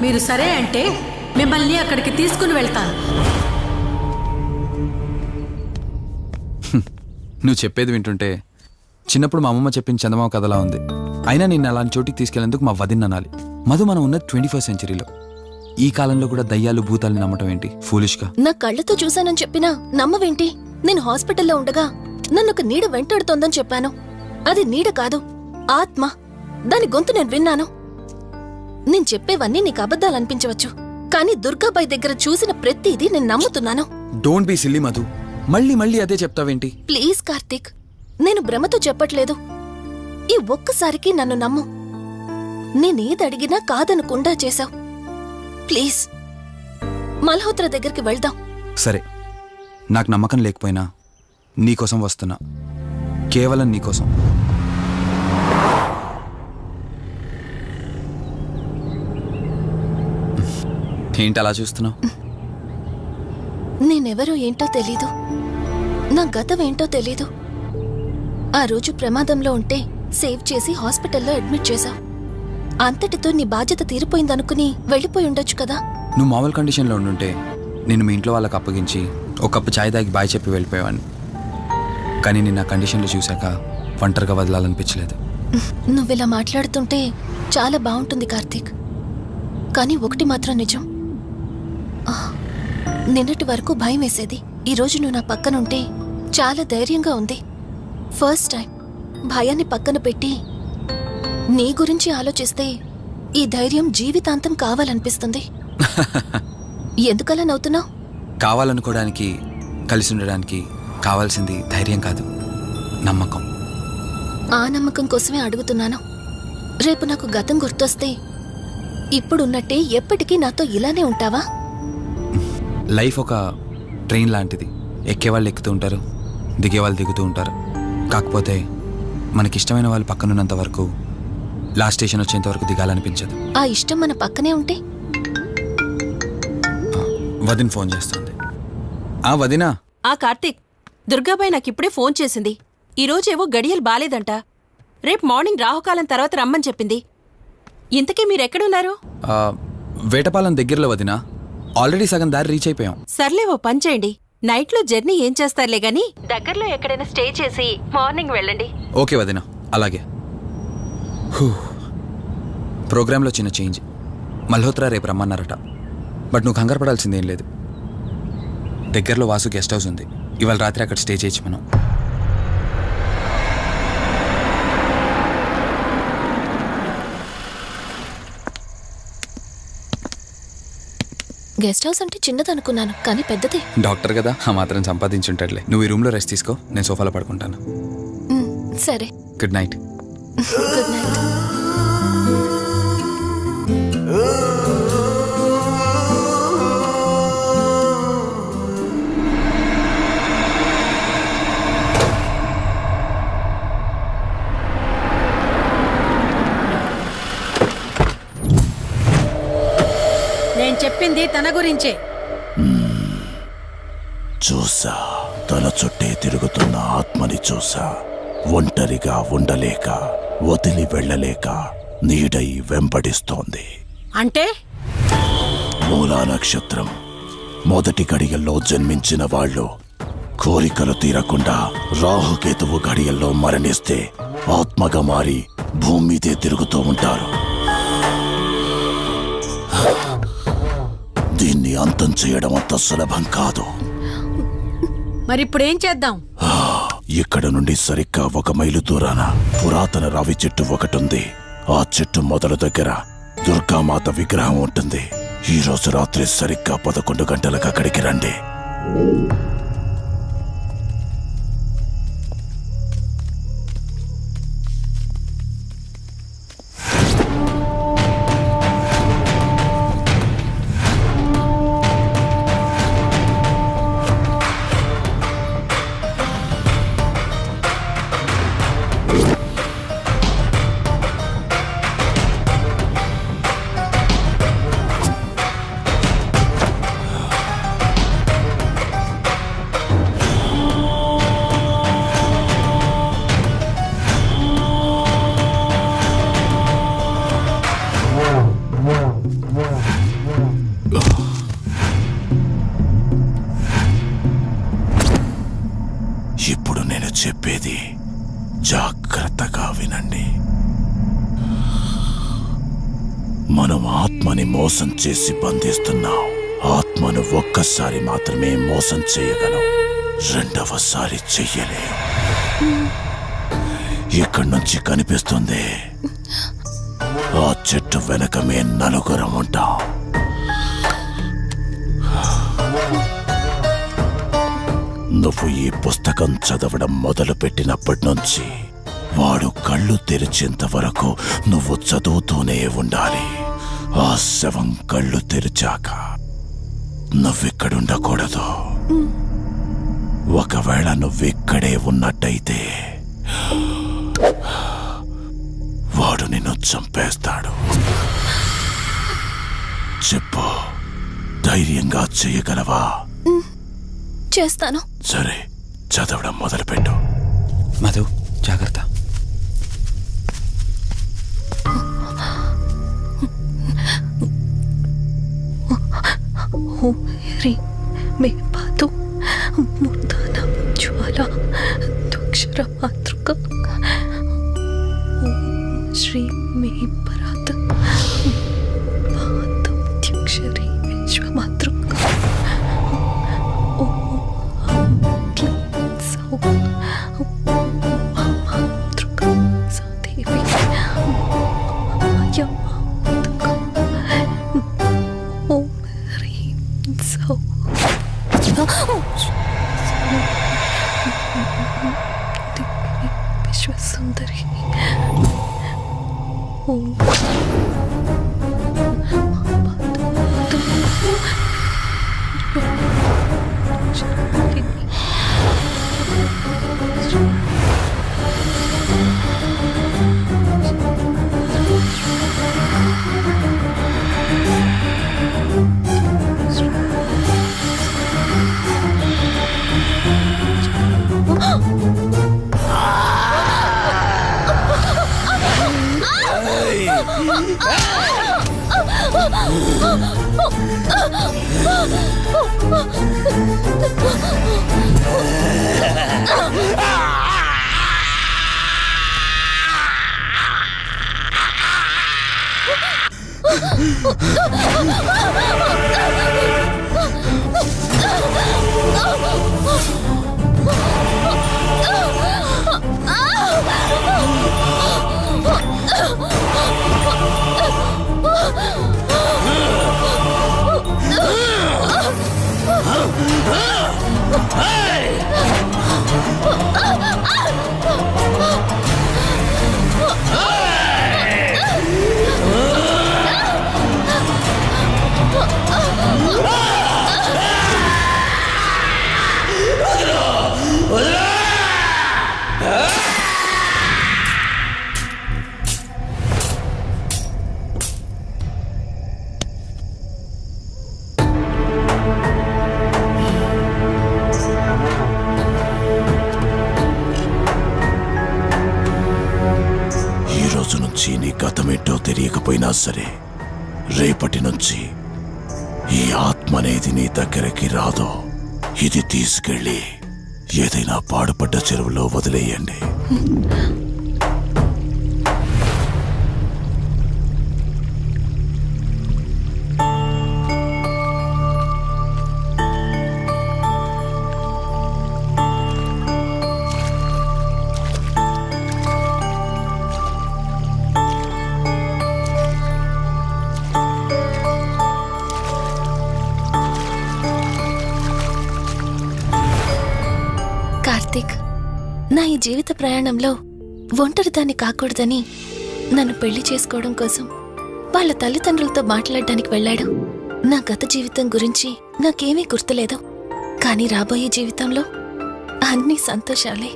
మీరు సరే అంటే మిమ్మల్ని అక్కడికి తీసుకుని వెళ్తాను. నువ్వు చెప్పేది వింటుంటే చిన్నప్పుడు మా అమ్మమ్మ చెప్పిన చందమామ కథలా ఉంది. అయినా నిన్ను అలాంటి చోటికి తీసుకెళ్లేందుకు మా వదిన అనాలి. మధు, మనం ఉన్నది 21st సెంచరీలో. ఈ కాలంలో కూడా దయ్యాలు భూతాల్ని నమ్మటం ఏంటి? ఫూలిష్గా. నా కళ్ళతో చూశానని చెప్పినా నమ్మవేంటి? నేను హాస్పిటల్లో ఉండగా నన్ను ఒక నీడ వెంటాడుతోందని చెప్పాను. అది నీడ కాదు, ఆత్మ. దాని గొంతు నేను విన్నాను. నేను చెప్పేవన్నీ నీకు అబద్ధాలు అనిపించవచ్చు, కానీ దుర్గాబాయ్ దగ్గర చూసిన ప్రతిదీ నేను నమ్ముతున్నాను. Don't be silly Madhu. మళ్ళీ మళ్ళీ అదే చెప్తావేంటి? ప్లీజ్ కార్తీక్, నేను భ్రమతో చెప్పట్లేదు. ఈ ఒక్కసారికి నన్ను నమ్ము. నేనేది అడిగినా కాదనకుండా చేశావు. ప్లీజ్, మల్హోత్రా దగ్గరికి వెళ్దాం. సరే, నాకు నమ్మకం లేకపోయినా నీకోసం వస్తున్నా. కేవలం నీకోసం. ఏంటి అలా చూస్తున్నావు? నేనెవరో ఏంటో తెలీదు, నా గతం ఏంటో తెలీదు. ఆ రోజు ప్రమాదంలో ఉంటే సేవ్ చేసి హాస్పిటల్లో అడ్మిట్ చేశావు. అంతటితో నీ బాధ్యత తీరిపోయిందనుకుని వెళ్ళిపోయి ఉండొచ్చు కదా. నువ్వు మామూలు కండిషన్లో ఉండుంటే నేను మీ ఇంట్లో వాళ్ళకి అప్పగించి ఒక కప్పు ఛాయ్ తాగి బాయ్ చెప్పి వెళ్ళిపోయేవాడిని. కానీ నేను ఆ కండిషన్లో చూశాక ఒంటరిగా వదలాలనిపించలేదు. నువ్విలా మాట్లాడుతుంటే చాలా బాగుంటుంది కార్తీక్, కానీ ఒకటి మాత్రం నిజం. నిన్నటి వరకు భయం వేసేది. ఈరోజు నువ్వు నా పక్కనుంటే చాలా ధైర్యంగా ఉంది. ఫస్ట్ టైం భయాన్ని పక్కన పెట్టి నీ గురించి ఆలోచిస్తే ఈ ధైర్యం జీవితాంతం కావాలనిపిస్తుంది. ఎందుకలా నవ్వుతున్నావు? కావాలనుకోవడానికి, కలిసి ఉండడానికి కావాల్సింది ధైర్యం కాదు, నమ్మకం. ఆ నమ్మకం కోసమే అడుగుతున్నాను. రేపు నాకు గతం గుర్తొస్తే ఇప్పుడున్నట్టే ఎప్పటికీ నాతో ఇలానే ఉంటావా? లైఫ్ ఒక ట్రైన్ లాంటిది. ఎక్కేవాళ్ళు ఎక్కుతూ ఉంటారు, దిగేవాళ్ళు దిగుతూ ఉంటారు. కాకపోతే మనకిష్టమైన వాళ్ళు పక్కనున్నంత వరకు, లాస్ట్ స్టేషన్ వచ్చేంత వరకు దిగాలనిపించదు. ఆ ఇష్టం మన పక్కనే ఉంటే? వదిన ఫోన్ చేస్తుంది. వదినా. కార్తీక్, దుర్గాబాయ్ నాకిప్పుడే ఫోన్ చేసింది. ఈరోజేవో గడియలు బాలేదంట. రేపు మార్నింగ్ రాహుకాలం తర్వాత రమ్మని చెప్పింది. ఇంతకీ మీరెక్కడున్నారు? వేటపాలెం దగ్గరలో వదినా. ఆల్రెడీ సగం దారి రీచ్ అయిపోయాం. సర్లే, ఓ పని చేయండి. నైట్లో జర్నీ ఏం చేస్తారులే గాని దగ్గరలో ఎక్కడైనా స్టే చేసి మార్నింగ్ వెళ్ళండి. ఓకే వదినా, అలాగే. ప్రోగ్రాంలో చిన్న చేంజ్. మల్హోత్రా రేపు రమ్మన్నారట. బట్ నువ్వు కంగారు పడాల్సిందేం లేదు. దగ్గరలో వాసు గెస్ట్ హౌస్ ఉంది. ఇవాళ రాత్రి అక్కడ స్టే చేయొచ్చు మనం. గెస్ట్ హౌస్ అంటే చిన్నదనుకున్నాను, కానీ పెద్దదే. డాక్టర్ కదా, ఆ మాత్రం సంపాదించుంటాడులే. నువ్వు ఈ రూమ్లో రెస్ట్ తీసుకో, నేను సోఫాలో పడుకుంటాను. సరే, గుడ్ నైట్. Good night. నేను చెప్పింది తన గురించే. చూసా, తన చుట్టే తిరుగుతున్న ఆత్మని చూసా. ఒంటరిగా ఉండలేక, వదిలి వెళ్ళలేక నీడై వెంబడిస్తోంది. అంటే మూలా నక్షత్రం మొదటి గడియల్లో జన్మించిన వాళ్ళు కోరికలు తీరకుండా రాహుకేతువు గడియల్లో మరణిస్తే ఆత్మగా మారి భూమి మీదే తిరుగుతూ ఉంటారు. దీన్ని అంతం చేయడం అంత సులభం కాదు. మరిప్పుడేం చేద్దాం? ఇక్కడ నుండి సరిగ్గా 1 మైలు దూరాన పురాతన రావి చెట్టు ఒకటుంది. ఆ చెట్టు మొదలు దగ్గర దుర్గామాత విగ్రహం ఉంటుంది. ఈ రోజు రాత్రి సరిగ్గా 11 గంటలకు అక్కడికి రండి. ఇప్పుడు నేను చెప్పేది జాగ్రత్తగా వినండి. మనం ఆత్మని మోసం చేసి బంధిస్తున్నాం. ఆత్మను ఒక్కసారి మాత్రమే మోసం చేయగలం, రెండవసారి చెయ్యలేం. ఇక్కడి నుంచి కనిపిస్తుంది, ఆ చెట్టు వెనకమే నలుగురం ఉంటాం. నువ్వు ఈ పుస్తకం చదవడం మొదలుపెట్టినప్పటి నుంచి వాడు కళ్ళు తెరిచేంత వరకు నువ్వు చదువుతూనే ఉండాలి. ఆ శవం కళ్ళు తెరిచాక నువ్విక్కడుండకూడదు. ఒకవేళ నువ్విక్కడే ఉన్నట్టయితే వాడు నిన్ను చంపేస్తాడు. చెప్పు, ధైర్యంగా చేయగలవా? చేస్తాను. సరే, చదవడం మొదలుపెట్టు. మధు, జాగ్రత్త. ఓం హ్రీం మే పాతు మూర్ధన జ్వాల దుక్షర మాతృక. ఓం శ్రీం మే పరాత్ పాతం త్యక్షరీ విశ్వమాతృక. ఓం క్లీం సౌ మాతృక సాదేవి యమాతృక. ఓం హ్రీం సౌ విశ్వసుందరి. ఓం నీ గతమేంటో తెలియకపోయినా సరే, రేపటి నుంచి ఈ ఆత్మ అనేది నీ దగ్గరికి రాదు. ఇది తీసుకెళ్ళి ఏదైనా పాడుపడ్డ చెరువులో వదిలేయండి. కార్తీక్, నా ఈ జీవిత ప్రయాణంలో ఒంటరిదాన్ని కాకూడదని నన్ను పెళ్లి చేసుకోవడం కోసం వాళ్ళ తల్లిదండ్రులతో మాట్లాడడానికి వెళ్ళాడు. నా గత జీవితం గురించి నాకేమీ గుర్తులేదు, కానీ రాబోయే జీవితంలో అన్ని సంతోషాలే.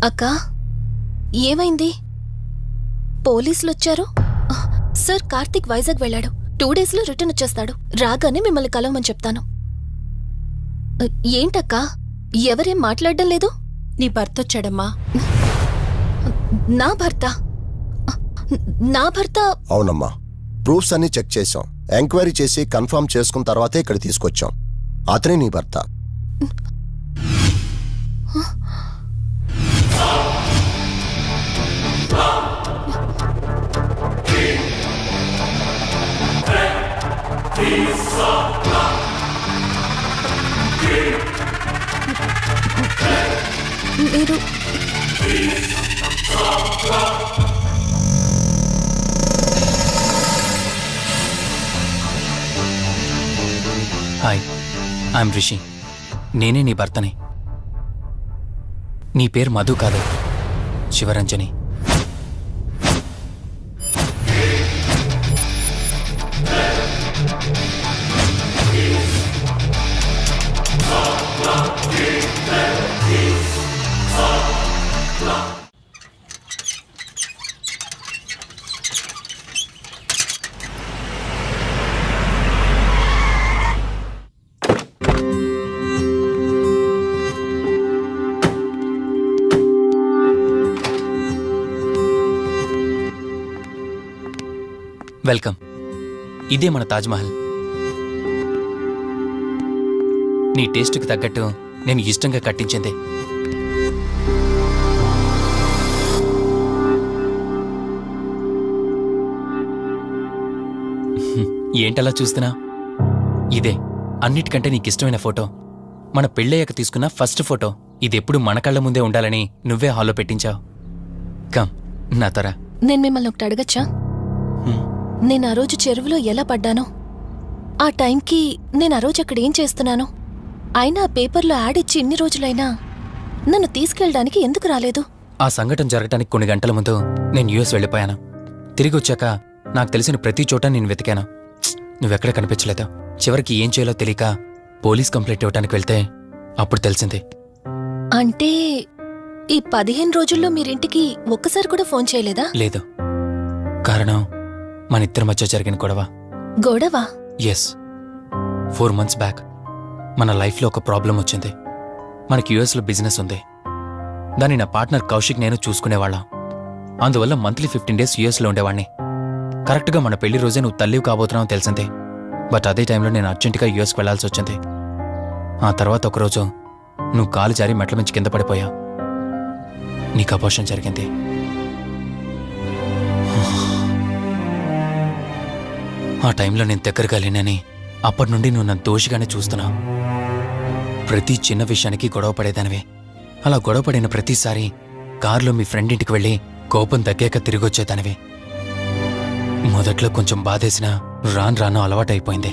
అక్క, ఏమైంది? పోలీసులు వచ్చారు. సార్, కార్తీక్ వైజాగ్ వెళ్ళాడు. 2 డేస్లో రిటర్న్ వచ్చేస్తాడు. రాగానే మిమ్మల్ని కలవమని చెప్తాను. ఏంటక్కా, ఎవరేం మాట్లాడడం లేదు? నీ భర్త వచ్చాడమ్మా. నా భర్త? నా భర్త? అవునమ్మా, ప్రూఫ్స్ అన్ని చెక్ చేశాం. ఎంక్వైరీ చేసి కన్ఫర్మ్ చేసుకున్న తర్వాతే ఇక్కడ తీసుకొచ్చాం. అతనే నీ భర్త. మీరు హాయ్, ఐఎమ్ రిషి. నేనే నీ భర్తని. నీ పేరు మధు కాదు, శివరంజని. వెల్కమ్. ఇదే మన తాజ్మహల్. నీ టేస్ట్కి తగ్గట్టు నేను ఇష్టంగా కట్టించింది. ఏంటలా చూస్తున్నా? ఇదే అన్నిటికంటే నీకిష్టమైన ఫోటో. మన పెళ్ళయ్యాక తీసుకున్న ఫస్ట్ ఫోటో. ఇదెప్పుడు మన కళ్ళ ముందే ఉండాలని నువ్వే హాల్లో పెట్టించావు. కమ్ నా తరా. నేను మిమ్మల్ని ఒకటి అడగచ్చా? నేను ఆ రోజు చెరువులో ఎలా పడ్డానో, ఆ టైంకి నేను ఆ రోజు అక్కడ ఏం చేస్తున్నాను, అయినా ఆ పేపర్లో యాడ్ ఇచ్చి ఇన్ని రోజులైనా నన్ను తీసుకెళ్ళడానికి ఎందుకు రాలేదు? ఆ సంఘటన జరగటానికి కొన్ని గంటల ముందు నేను యుఎస్ వెళ్ళిపోయాను. తిరిగి వచ్చాక నాకు తెలిసిన ప్రతి చోట నేను వెతికాను. నువ్వెక్కడ కనిపించలేదు. చివరికి ఏం చేయాలో తెలియక పోలీస్ కంప్లైంట్ ఇవ్వడానికి వెళ్తే అప్పుడు తెలిసింది. అంటే ఈ 15 రోజుల్లో మీరింటికి ఒక్కసారి కూడా ఫోన్ చేయలేదా? లేదు. కారణం మన ఇద్దరి మధ్య జరిగిన గొడవ. గొడవ? ఎస్. 4 months బ్యాక్ మన లైఫ్లో ఒక ప్రాబ్లం వచ్చింది. మనకి యుఎస్లో బిజినెస్ ఉంది. దాన్ని నా పార్ట్నర్ కౌశిక్ నేను చూసుకునేవాళ్ళం. అందువల్ల మంత్లీ 15 days యుఎస్లో ఉండేవాడిని. కరెక్ట్గా మన పెళ్లి రోజే నువ్వు తల్లివి కాబోతున్నావు తెలిసింది. బట్ అదే టైంలో నేను అర్జెంటుగా యుఎస్కి వెళ్లాల్సి వచ్చింది. ఆ తర్వాత ఒకరోజు నువ్వు కాలు జారి మెట్ల మించి కింద పడిపోయావు. నీకు అబార్షన్ జరిగింది. ఆ టైంలో నేను దగ్గరగా లేనని అప్పటి నుండి నువ్వు నన్ను దోషిగానే చూస్తున్నావు. ప్రతి చిన్న విషయానికి గొడవ పడేదానివే. అలా గొడవ పడిన ప్రతిసారి కారులో మీ ఫ్రెండ్ ఇంటికి వెళ్ళి కోపం తగ్గాక తిరిగి వచ్చేదానివి. మొదట్లో కొంచెం బాధేసినా రాను అలవాటైపోయింది.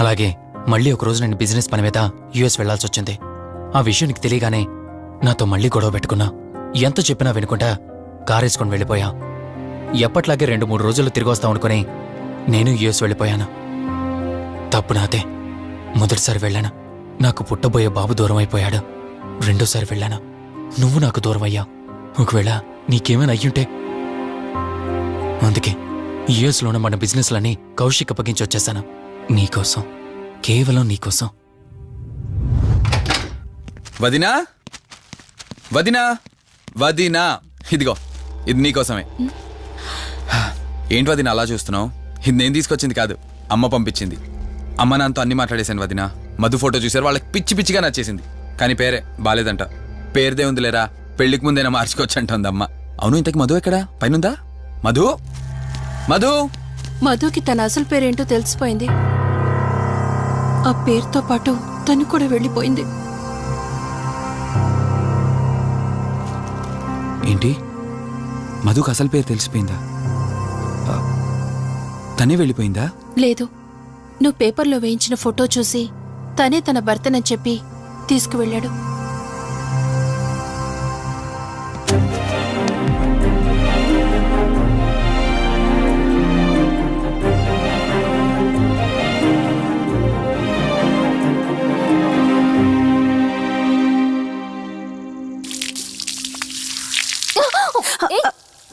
అలాగే మళ్ళీ ఒకరోజు నేను బిజినెస్ పని మీద యుఎస్ వెళ్లాల్సి వచ్చింది. ఆ విషయం నీకు తెలియగానే నాతో మళ్ళీ గొడవ పెట్టుకున్నా. ఎంత చెప్పినా వినుకుంటా కారేసుకొని వెళ్ళిపోయా. ఎప్పట్లాగే 2-3 రోజుల్లో తిరిగి వస్తావు అనుకుని నేను యుఎస్ వెళ్ళిపోయాను. తప్పు నాదే. మొదటిసారి వెళ్ళాను, నాకు పుట్టబోయే బాబు దూరం అయిపోయాడు. రెండోసారి వెళ్ళాను, నువ్వు నాకు దూరం అయ్యా. ఒకవేళ నీకేమైనా అయ్యుంటే. అందుకే యుఎస్లోనే మన బిజినెస్లని కౌశిక్ అప్పగించి వచ్చేసాను. నీకోసం, కేవలం నీకోసం. వదినా, వదినా, వదినా, ఇదిగో ఇది నీకోసమే. ఏంటి వదినా అలా చూస్తున్నావు? ఇది నేను తీసుకొచ్చింది కాదు, అమ్మ పంపించింది. అమ్మ నాన్నతో అన్ని మాట్లాడేశాను వదినా. మధు ఫోటో చూశారు, వాళ్ళకి పిచ్చి పిచ్చిగా నచ్చేసింది. కానీ పేరే బాలేదంట. పేరుదే ఉందిలేరా, పెళ్లికి ముందైనా మార్చుకోవచ్చు అంటుంది అమ్మ. అవును, ఇంతకి మధు ఎక్కడా? పైనుందా? మధు, మధు. మధుకి తన అసలు పేరేంటో తెలిసిపోయింది. ఆ పేరుతో పాటు తను కూడా వెళ్ళిపోయింది. ఏంటి, మధుకు అసలు పేరు తెలిసిపోయిందా? తనే వెళ్ళిపోయిందా? లేదు, నువ్వు పేపర్లో వేయించిన ఫోటో చూసి తనే తన భర్తనని చెప్పి తీసుకువెళ్ళాడు.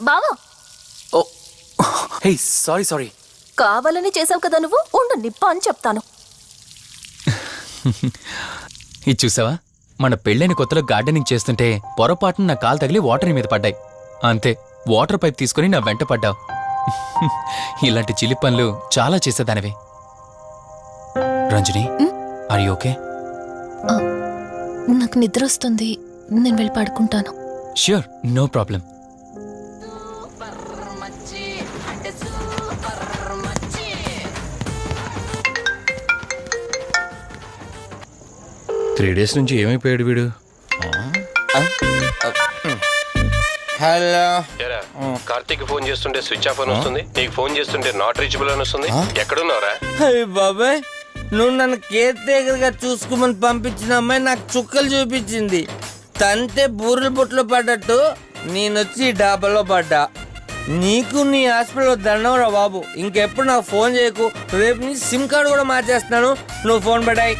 బావా, ఓ హే, సారీ. కావాలని చేసావు కదా నువ్వు, ఉండు నిప్ప అని చెప్తాను. ఇది చూసావా, మన పెళ్ళైన కొత్తలో గార్డెనింగ్ చేస్తుంటే పొరపాటున నా కాలు తగిలి వాటర్ మీద పడ్డాయి. అంతే, వాటర్ పైప్ తీసుకుని నా వెంట పడ్డావు. ఇలాంటి చిలి పనులు చాలా చేసేదానివి. Ranjani, are you okay? నాకు నిద్ర వస్తుంది, నేను వెళ్ళి పడుకుంటాను. Sure, no problem. Three days నుంచి ఏమైపోయాడు వీడు? హలో, కార్తీక్ ఫోన్ చేస్తుంటే స్విచ్ ఆఫ్ అని వస్తుంది, నీకు ఫోన్ చేస్తుంటే నాట్ రీచబుల్ అని వస్తుంది. ఎక్కడున్నావురా? అయ్య బాబాయ్, నువ్వు నన్ను కేర్ టేకర్ గా చూసుకోమని పంపించిన అమ్మాయి నాకు చుక్కలు చూపించింది. తంతే బూరెల బుట్టలో పడ్డట్టు నేనొచ్చి డాబాలో పడ్డా. నీకు నీ హాస్పిటల్లో దండంరా బాబు. ఇంకెప్పుడు నాకు ఫోన్ చేయకు. రేపు నీ సిమ్ కార్డు కూడా మార్చేస్తున్నాను. నువ్వు ఫోన్ పడాయి.